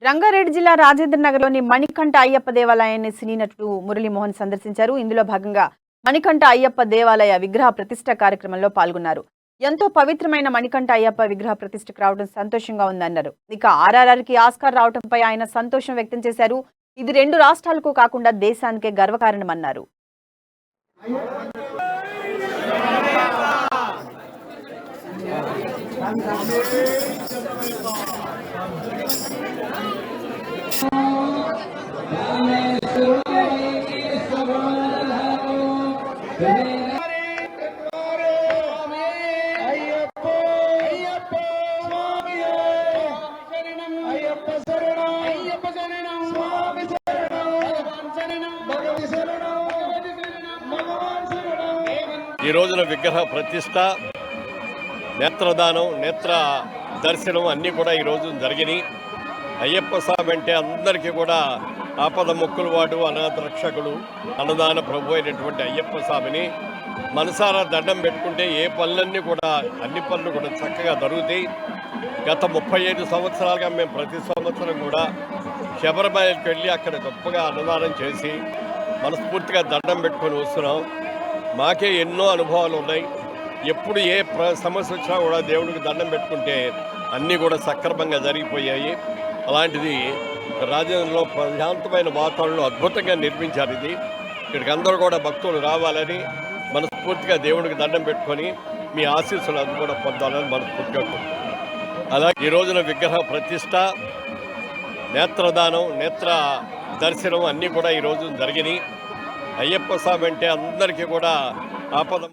రంగారెడ్డి జిల్లా రాజేంద్రనగర్లోని మణికంఠ అయ్యప్ప దేవాలయాన్ని సినీ నటుడు మురళీమోహన్ సందర్శించారు. ఇందులో భాగంగా మణికంఠ అయ్యప్ప దేవాలయ విగ్రహ ప్రతిష్ఠ కార్యక్రమంలో పాల్గొన్నారు. ఎంతో పవిత్రమైన మణికంఠ అయ్యప్ప విగ్రహ ప్రతిష్ఠకు రావడం సంతోషంగా ఉందన్నారు. ఇక ఆర్ఆర్ఆర్కి ఆస్కార్ రావడంపై ఆయన సంతోషం వ్యక్తం చేశారు. ఇది 2 రాష్ట్రాలకు కాకుండా దేశానికే గర్వకారణమన్నారు. ఈ రోజున విగ్రహ ప్రతిష్ట, నేత్రదానం, నేత్ర దర్శనం అన్నీ కూడా ఈరోజు జరిగినాయి. అయ్యప్ప స్వామి అంటే అందరికీ కూడా ఆపద మొక్కులు వాడు, అనాథ రక్షకుడు, అన్నదాన ప్రభు అయినటువంటి అయ్యప్ప స్వామిని మనసారా దండం పెట్టుకుంటే ఏ పనులన్నీ కూడా, అన్ని పనులు కూడా చక్కగా జరుగుతాయి. గత 35 సంవత్సరాలుగా మేము ప్రతి సంవత్సరం కూడా శబరిమలకి వెళ్ళి అక్కడ గొప్పగా అన్నదానం చేసి మనస్ఫూర్తిగా దండం పెట్టుకొని వస్తున్నాం. మాకే ఎన్నో అనుభవాలు ఉన్నాయి. ఎప్పుడు ఏ సమస్య వచ్చినా కూడా దేవుడికి దండం పెట్టుకుంటే అన్నీ కూడా సక్రమంగా జరిగిపోయాయి. అలాంటిది రాజేంద్రలో ప్రశాంతమైన వాతావరణంలో అద్భుతంగా నిర్మించారు. ఇక్కడికి అందరూ కూడా భక్తులు రావాలని మనస్ఫూర్తిగా దేవుడికి దండం పెట్టుకొని మీ ఆశీస్సులు అది కూడా పొందాలని మనస్ఫూర్తిగా కోరుకుంటున్నాం. అలాగే ఈ రోజున విగ్రహ ప్రతిష్ట, నేత్రదానం, నేత్ర దర్శనం అన్నీ కూడా ఈరోజు జరిగినాయి. అయ్యప్ప స్వామి అంటే అందరికీ కూడా ఆపద